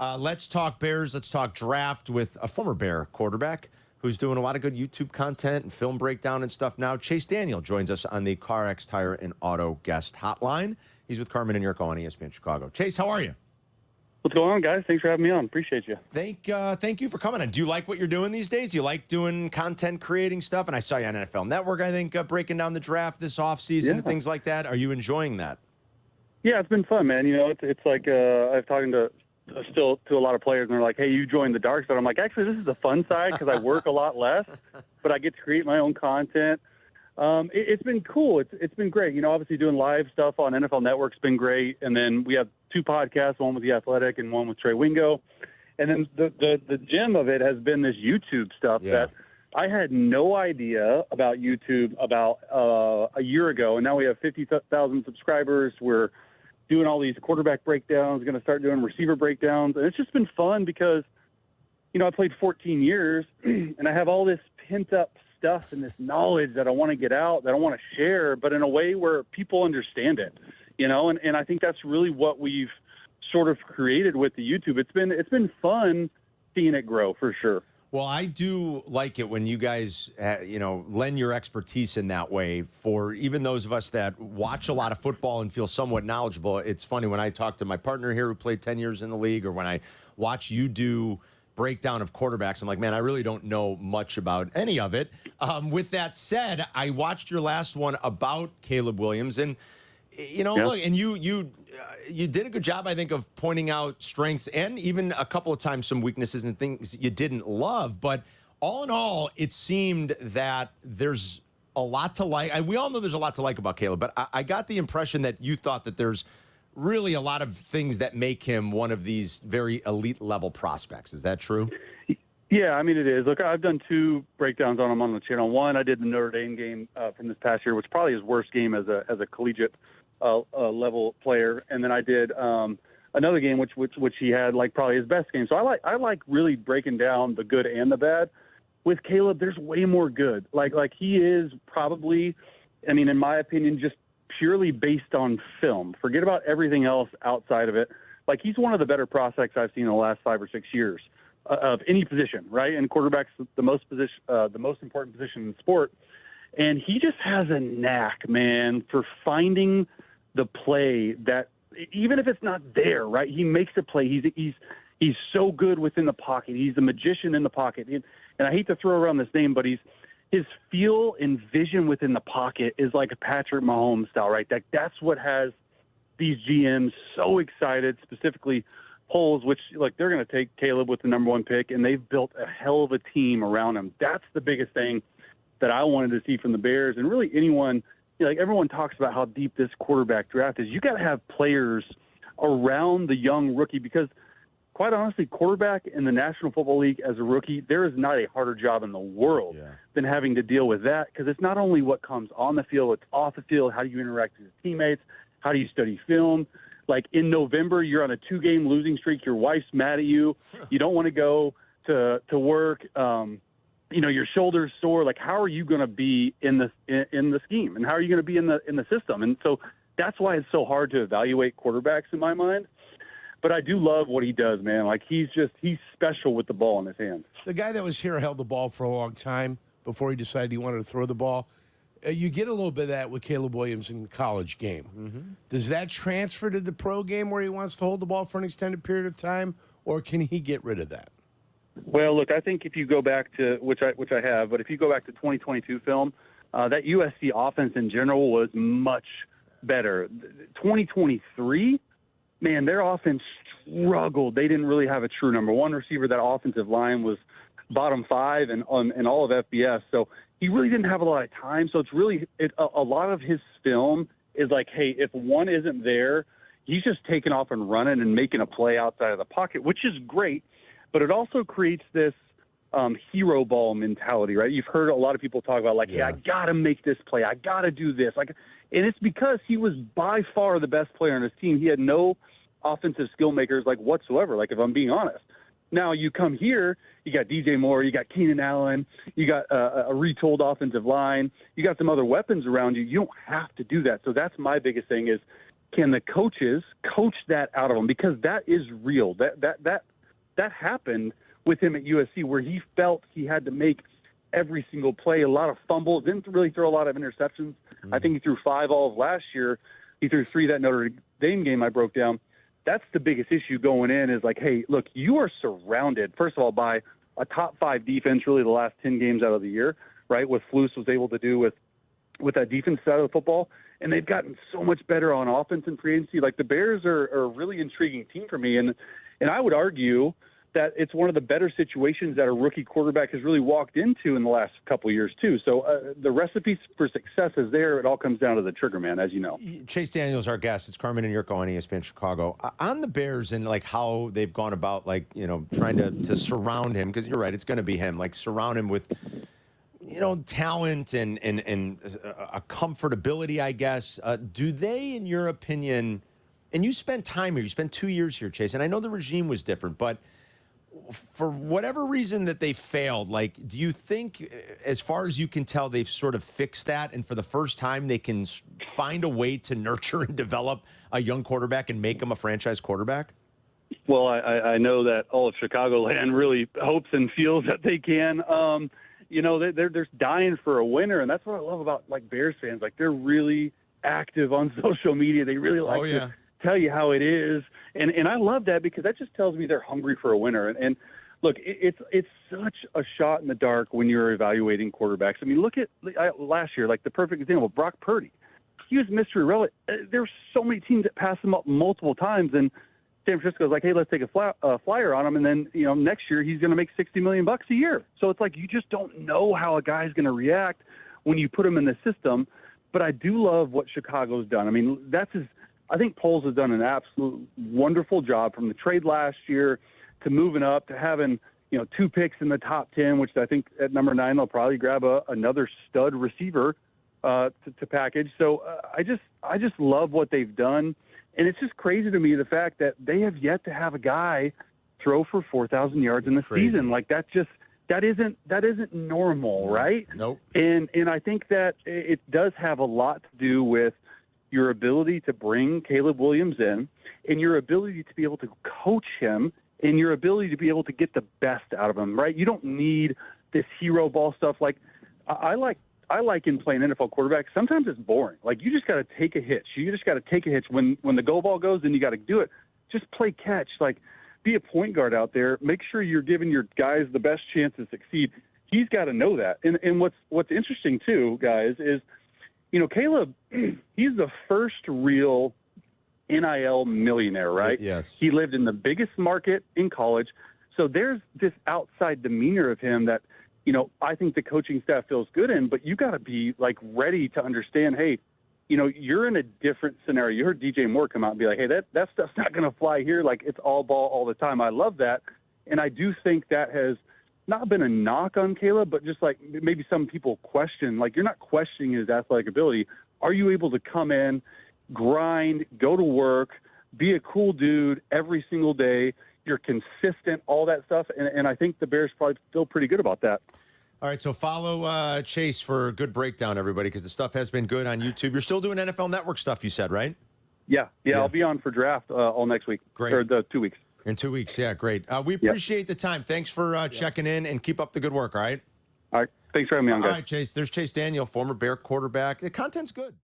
Let's talk Bears. Let's talk draft with a former Bear quarterback who's doing a lot of good YouTube content and film breakdown and stuff now. Chase Daniel joins us on the CarX Tire and Auto Guest Hotline. He's with Carmen and Yurko on ESPN Chicago. Chase, how are you? What's going on, guys? Thanks for having me on. Appreciate you. Thank you for coming on. Do you like what you're doing these days? Do you like doing content, creating stuff? And I saw you on NFL Network, I think, breaking down the draft this offseason and things like that. Are you enjoying that? Yeah, it's been fun, man. You know, it's like I've talking to a lot of players, and they're like, hey, you joined the dark side. I'm like, actually, this is the fun side because I work a lot less, but I get to create my own content. It's been cool. It's been great. You know, obviously doing live stuff on NFL Network's been great. And then we have two podcasts, one with The Athletic and one with Trey Wingo. And then the gem of it has been this YouTube stuff that I had no idea about YouTube about a year ago. And now we have 50,000 subscribers. We're doing all these quarterback breakdowns, going to start doing receiver breakdowns. And it's just been fun because, you know, I played 14 years and I have all this pent up stuff and this knowledge that I want to get out, that I want to share, but in a way where people understand it, you know, and I think that's really what we've sort of created with the YouTube. It's been fun seeing it grow for sure. Well, I do like it when you guys, lend your expertise in that way for even those of us that watch a lot of football and feel somewhat knowledgeable. It's funny when I talk to my partner here who played 10 years in the league, or when I watch you do breakdown of quarterbacks, I'm like, man, I really don't know much about any of it. With that said, I watched your last one about Caleb Williams, and look, and you did a good job, I think, of pointing out strengths and even a couple of times some weaknesses and things you didn't love. But all in all, it seemed that there's a lot to like. We all know there's a lot to like about Caleb, but I got the impression that you thought that there's really a lot of things that make him one of these very elite level prospects. Is that true? Yeah, I mean, it is. Look, I've done two breakdowns on him on the channel. One, I did the Notre Dame game from this past year, which probably his worst game as a collegiate level player. And then I did another game, which he had like probably his best game. So I like really breaking down the good and the bad. With Caleb, there's way more good. Like he is probably, I mean, in my opinion, just purely based on film. Forget about everything else outside of it. Like, he's one of the better prospects I've seen in the last 5 or 6 years of any position, right? And quarterback's the most important position in sport. And he just has a knack, man, for finding the play that, even if it's not there, right? He makes a play. He's so good within the pocket. He's a magician in the pocket. And I hate to throw around this name, but his feel and vision within the pocket is like a Patrick Mahomes style, right? That's what has these GMs so excited, specifically polls, which, like, they're going to take Caleb with the number 1 pick, and they've built a hell of a team around him. That's the biggest thing that I wanted to see from the Bears. And really anyone, like, everyone talks about how deep this quarterback draft is. You got to have players around the young rookie because, quite honestly, quarterback in the National Football League as a rookie, there is not a harder job in the world than having to deal with that, because it's not only what comes on the field, it's off the field. How do you interact with your teammates? How do you study film? Like, in November, you're on a 2-game losing streak. Your wife's mad at you. You don't want to go to work. Your shoulder's sore. Like, how are you going to be in the scheme, and how are you going to be in the system? And so that's why it's so hard to evaluate quarterbacks in my mind. But I do love what he does, man. Like, he's special with the ball in his hands. The guy that was here held the ball for a long time before he decided he wanted to throw the ball. You get a little bit of that with Caleb Williams in the college game. Mm-hmm. Does that transfer to the pro game where he wants to hold the ball for an extended period of time, or can he get rid of that? Well, look, I think if you go back to, which I have, but if you go back to 2022 film, that USC offense in general was much better. 2023, man, their offense struggled. They didn't really have a true number 1 receiver. That offensive line was bottom 5 in all of FBS. So he really didn't have a lot of time. So it's really a lot of his film is like, hey, if one isn't there, he's just taking off and running and making a play outside of the pocket, which is great. But it also creates this hero ball mentality, right? You've heard a lot of people talk about, like, hey, I got to make this play. I got to do this. And it's because he was by far the best player on his team. He had no offensive skill makers, like, whatsoever, like, if I'm being honest. Now, you come here, you got DJ Moore, you got Keenan Allen, you got a retooled offensive line, you got some other weapons around you. You don't have to do that. So that's my biggest thing is can the coaches coach that out of him? Because that is real. That happened with him at USC, where he felt he had to make every single play, a lot of fumbles, didn't really throw a lot of interceptions. I think he threw 5 all of last year. He threw 3 that Notre Dame game I broke down. That's the biggest issue going in is like, hey, look, you are surrounded, first of all, by a top 5 defense really the last 10 games out of the year, right? What Flus was able to do with that defense side of the football. And they've gotten so much better on offense and free agency. Like the Bears are a really intriguing team for me. And I would argue that it's one of the better situations that a rookie quarterback has really walked into in the last couple of years too. So the recipe for success is there. It all comes down to the trigger man, as you know. Chase Daniels, our guest. It's Carmen and Yurko on ESPN Chicago. On the Bears and like how they've gone about trying to surround him, because you're right, it's going to be him. Like surround him with talent and a comfortability, I guess. Do they, in your opinion, and you spent time here, you spent 2 years here, Chase, and I know the regime was different, but for whatever reason that they failed, like, do you think, as far as you can tell, they've sort of fixed that, and for the first time they can find a way to nurture and develop a young quarterback and make him a franchise quarterback? Well, I know that all of Chicagoland really hopes and feels that they can. They're dying for a winner, and that's what I love about like Bears fans. Like they're really active on social media. They really like to tell you how it is, and I love that because that just tells me they're hungry for a winner. And look, it's such a shot in the dark when you're evaluating quarterbacks. I mean, look at last year, like the perfect example, Brock Purdy. He was mystery relic. There's so many teams that pass him up multiple times, and San Francisco's like, hey, let's take a flyer on him, and then next year he's going to make $60 million a year. So it's like you just don't know how a guy's going to react when you put him in the system. But I do love what Chicago's done. I mean, I think Poles has done an absolute wonderful job from the trade last year to moving up to having 2 picks in the top 10, which I think at number 9 they'll probably grab another stud receiver to package. So I just love what they've done. And it's just crazy to me the fact that they have yet to have a guy throw for 4,000 yards in the season. Like that isn't normal, right? Nope. And I think that it does have a lot to do with your ability to bring Caleb Williams in and your ability to be able to coach him and your ability to be able to get the best out of him, right? You don't need this hero ball stuff. Like I like in playing NFL quarterback, sometimes it's boring. Like you just got to take a hitch. You just got to take a hitch. When the go ball goes, then you got to do it. Just play catch. Like be a point guard out there. Make sure you're giving your guys the best chance to succeed. He's got to know that. And what's interesting too, guys, is Caleb, he's the first real NIL millionaire, right? Yes. He lived in the biggest market in college. So there's this outside demeanor of him that, I think the coaching staff feels good in, but you got to be like ready to understand, hey, you're in a different scenario. You heard DJ Moore come out and be like, hey, that stuff's not going to fly here. Like it's all ball all the time. I love that. And I do think that has not been a knock on Caleb, but just like maybe some people question, like you're not questioning his athletic ability. Are you able to come in, grind, go to work, be a cool dude every single day? You're consistent, all that stuff. And I think the Bears probably feel pretty good about that. All right, so follow Chase for a good breakdown, everybody, because the stuff has been good on YouTube. You're still doing NFL Network stuff, you said, right? Yeah. I'll be on for draft all next week. Great. Or the 2 weeks. In 2 weeks, yeah, great. We appreciate the time. Thanks for checking in, and keep up the good work, all right? All right. Thanks for having me on, guys. All right, Chase. There's Chase Daniel, former Bear quarterback. The content's good.